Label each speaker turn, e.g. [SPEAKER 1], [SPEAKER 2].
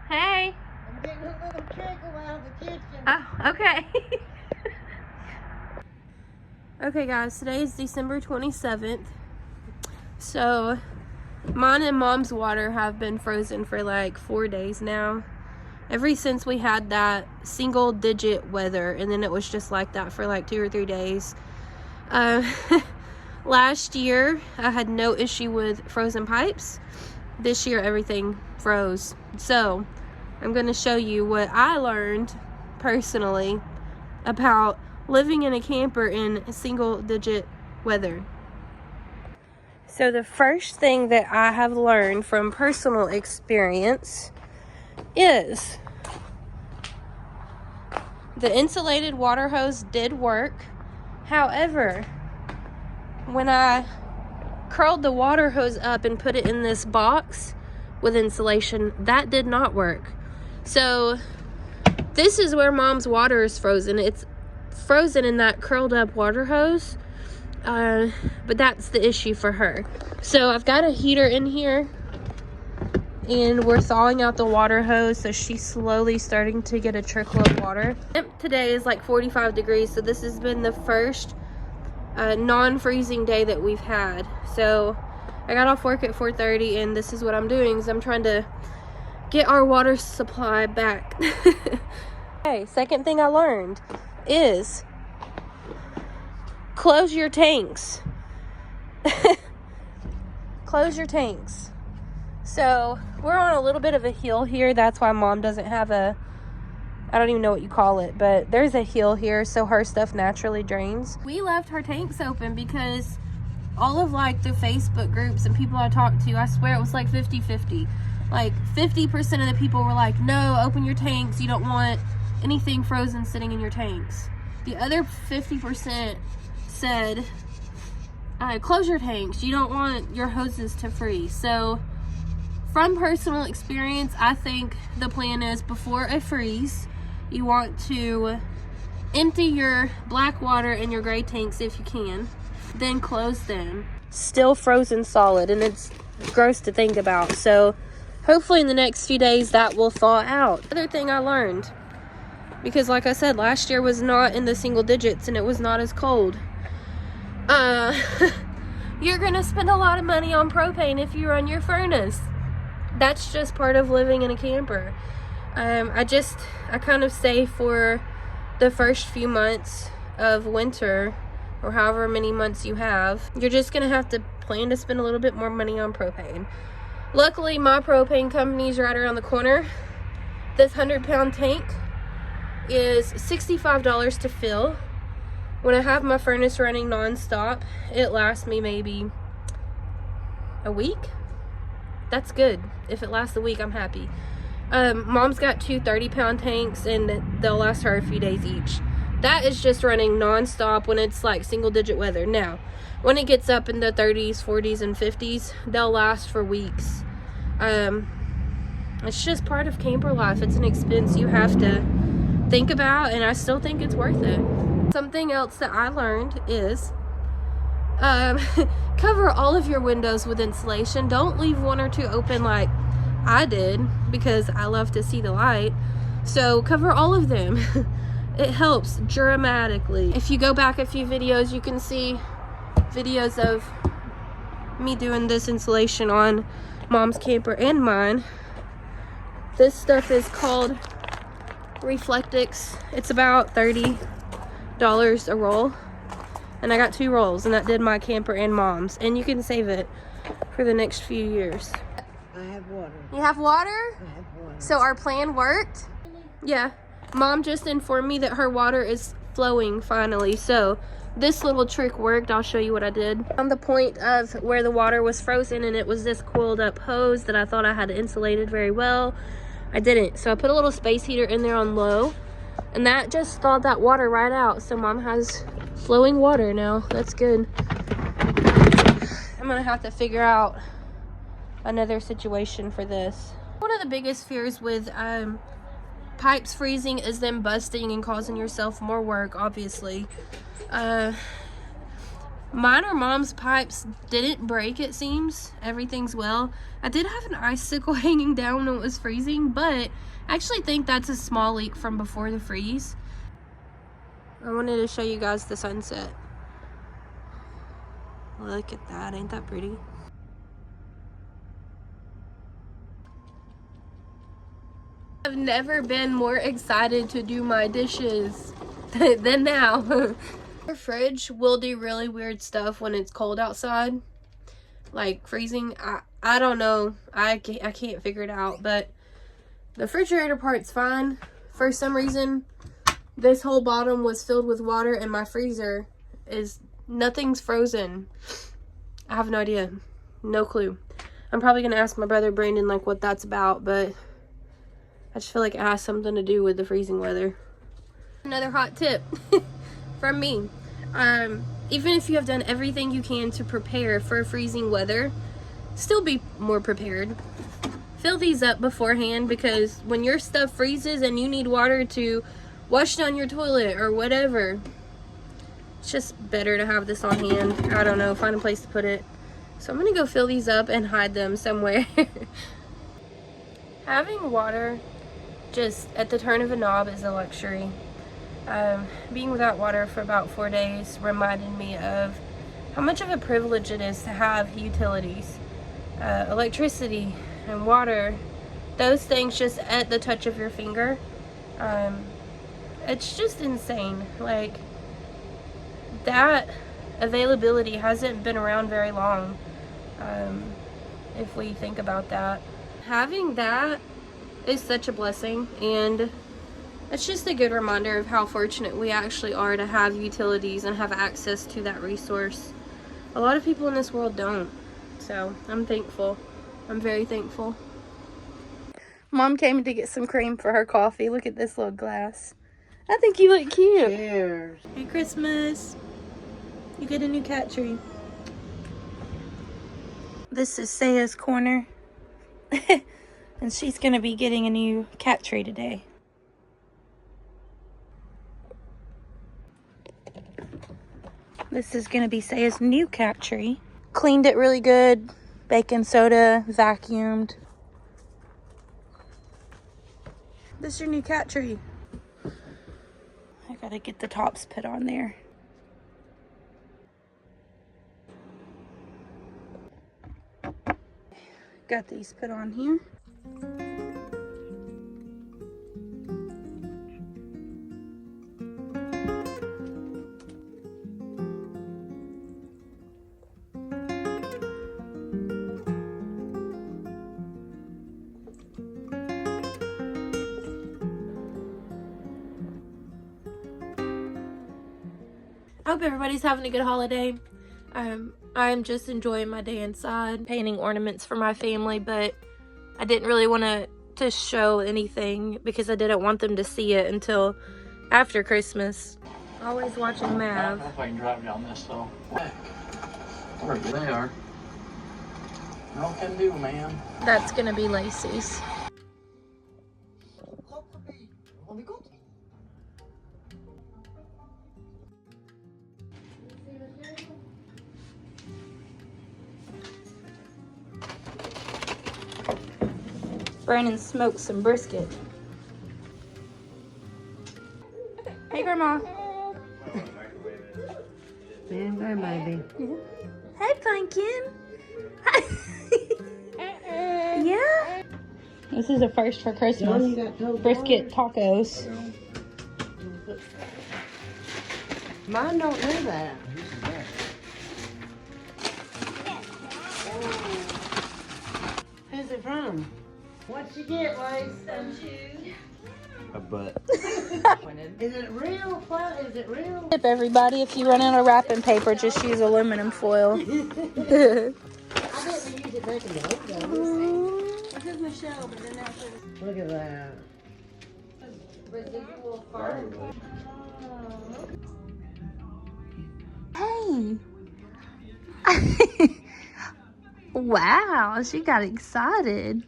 [SPEAKER 1] Hey.
[SPEAKER 2] I'm getting a little trickle out of the kitchen.
[SPEAKER 1] Oh, okay. Okay, guys, today is December 27th. So, mine and Mom's water have been frozen for like 4 days now. Ever since we had that single-digit weather, and then it was just like that for like 2 or 3 days. Last year, I had no issue with frozen pipes. This year, everything froze. So, I'm going to show you what I learned personally about living in a camper in single-digit weather. So, the first thing that I have learned from personal experience is the insulated water hose did work. However, when I curled the water hose up and put it in this box with insulation, that did not work. So this is where Mom's water is frozen. It's frozen in that curled up water hose, but that's the issue for her. So I've got a heater in here, and we're thawing out the water hose, so she's slowly starting to get a trickle of water. Today is like 45 degrees, so this has been the first non-freezing day that we've had. So I got off work at 4:30, and this is what I'm doing, is I'm trying to get our water supply back. Okay, second thing I learned is close your tanks. Close your tanks. So we're on a little bit of a hill here. That's why Mom doesn't have a, I don't even know what you call it, but there's a hill here, so her stuff naturally drains. We left her tanks open because all of like the Facebook groups and people I talked to, I swear it was like 50-50. Like 50% of the people were like, no, open your tanks. You don't want anything frozen sitting in your tanks. The other 50% said, close your tanks. You don't want your hoses to freeze. So from personal experience, I think the plan is before a freeze, you want to empty your black water and your gray tanks if you can, then close them. Still frozen solid, and it's gross to think about. So hopefully in the next few days that will thaw out. Other thing I learned, because like I said, last year was not in the single digits and it was not as cold. You're gonna spend a lot of money on propane if you run your furnace. That's just part of living in a camper. I kind of say for the first few months of winter, or however many months you have, you're just gonna have to plan to spend a little bit more money on propane. Luckily, my propane company is right around the corner. This 100-pound tank is $65 to fill. When I have my furnace running non-stop, it lasts me maybe a week. That's good. If it lasts a week, I'm happy. Mom's got two 30-pound tanks, and they'll last her a few days each. That is just running non-stop when it's like single-digit weather. Now, when it gets up in the 30s, 40s, and 50s, they'll last for weeks. It's just part of camper life. It's an expense you have to think about, and I still think it's worth it. Something else that I learned is cover all of your windows with insulation. Don't leave one or two open like I did, because I love to see the light. So cover all of them. It helps dramatically. If you go back a few videos, you can see videos of me doing this insulation on Mom's camper and mine. This stuff is called Reflectix. It's about $30 a roll, and I got 2 rolls, and that did my camper and Mom's, and you can save it for the next few years.
[SPEAKER 2] I have water.
[SPEAKER 1] You have water?
[SPEAKER 2] I have water.
[SPEAKER 1] So our plan worked? Yeah. Mom just informed me that her water is flowing finally, so this little trick worked. I'll show you what I did. On the point of where the water was frozen, and it was this coiled up hose that I thought I had insulated very well, I didn't. So I put a little space heater in there on low, and that just thawed that water right out. So Mom has flowing water now. That's good. I'm gonna have to figure out another situation for this. One of the biggest fears with pipes freezing is them busting and causing yourself more work, obviously. Mine or mom's pipes didn't break, it seems. Everything's well. I did have an icicle hanging down when it was freezing, but I actually think that's a small leak from before the freeze. I wanted to show you guys the sunset. Look at that, ain't that pretty? I've never been more excited to do my dishes than now. Our fridge will do really weird stuff when it's cold outside, like freezing. I don't know. I can't figure it out, but the refrigerator part's fine. For some reason, this whole bottom was filled with water, and my freezer is nothing's frozen. I have no idea, no clue. I'm probably gonna ask my brother Brandon like what that's about, but I just feel like it has something to do with the freezing weather. Another hot tip from me. Even if you have done everything you can to prepare for freezing weather, still be more prepared. Fill these up beforehand, because when your stuff freezes and you need water to wash down your toilet or whatever, it's just better to have this on hand. I don't know, find a place to put it. So I'm gonna go fill these up and hide them somewhere. Having water just at the turn of a knob is a luxury. Being without water for about 4 days reminded me of how much of a privilege it is to have utilities. Electricity and water, those things just at the touch of your finger. It's just insane. Like, that availability hasn't been around very long, if we think about that. Having that is such a blessing, and it's just a good reminder of how fortunate we actually are to have utilities and have access to that resource. A lot of people in this world don't, so I'm thankful. I'm very thankful. Mom came to get some cream for her coffee. Look at this little glass. I think you look cute.
[SPEAKER 2] Cheers.
[SPEAKER 1] Merry Christmas. You get a new cat tree. This is Saya's corner. And she's gonna be getting a new cat tree today. This is gonna be Saya's new cat tree. Cleaned it really good. Baking soda, vacuumed. This is your new cat tree. I gotta get the tops put on there. Got these put on here. I hope everybody's having a good holiday. I'm just enjoying my day inside, painting ornaments for my family, but I didn't really want to show anything because I didn't want them to see it until after Christmas. Always watching Mav.
[SPEAKER 3] I don't know if I can drive down this though. Wherever they are. No can do, man.
[SPEAKER 1] That's gonna be Lacey's. Brandon smoked some brisket. Hey, Grandma.
[SPEAKER 2] Stand by, baby.
[SPEAKER 1] Hey, Pumpkin. Yeah. This is a first for Christmas. Brisket tacos.
[SPEAKER 2] Mine don't do that. Who's it from? What'd you get, Lace? Some shoes.
[SPEAKER 3] A butt.
[SPEAKER 2] Is it real? Is it real?
[SPEAKER 1] Tip everybody, if you run out of wrapping paper, just use aluminum foil.
[SPEAKER 2] I didn't use it back in the old days.
[SPEAKER 1] This is Michelle, but then after
[SPEAKER 2] Look at that.
[SPEAKER 1] residual fart. Hey. Wow, she got excited.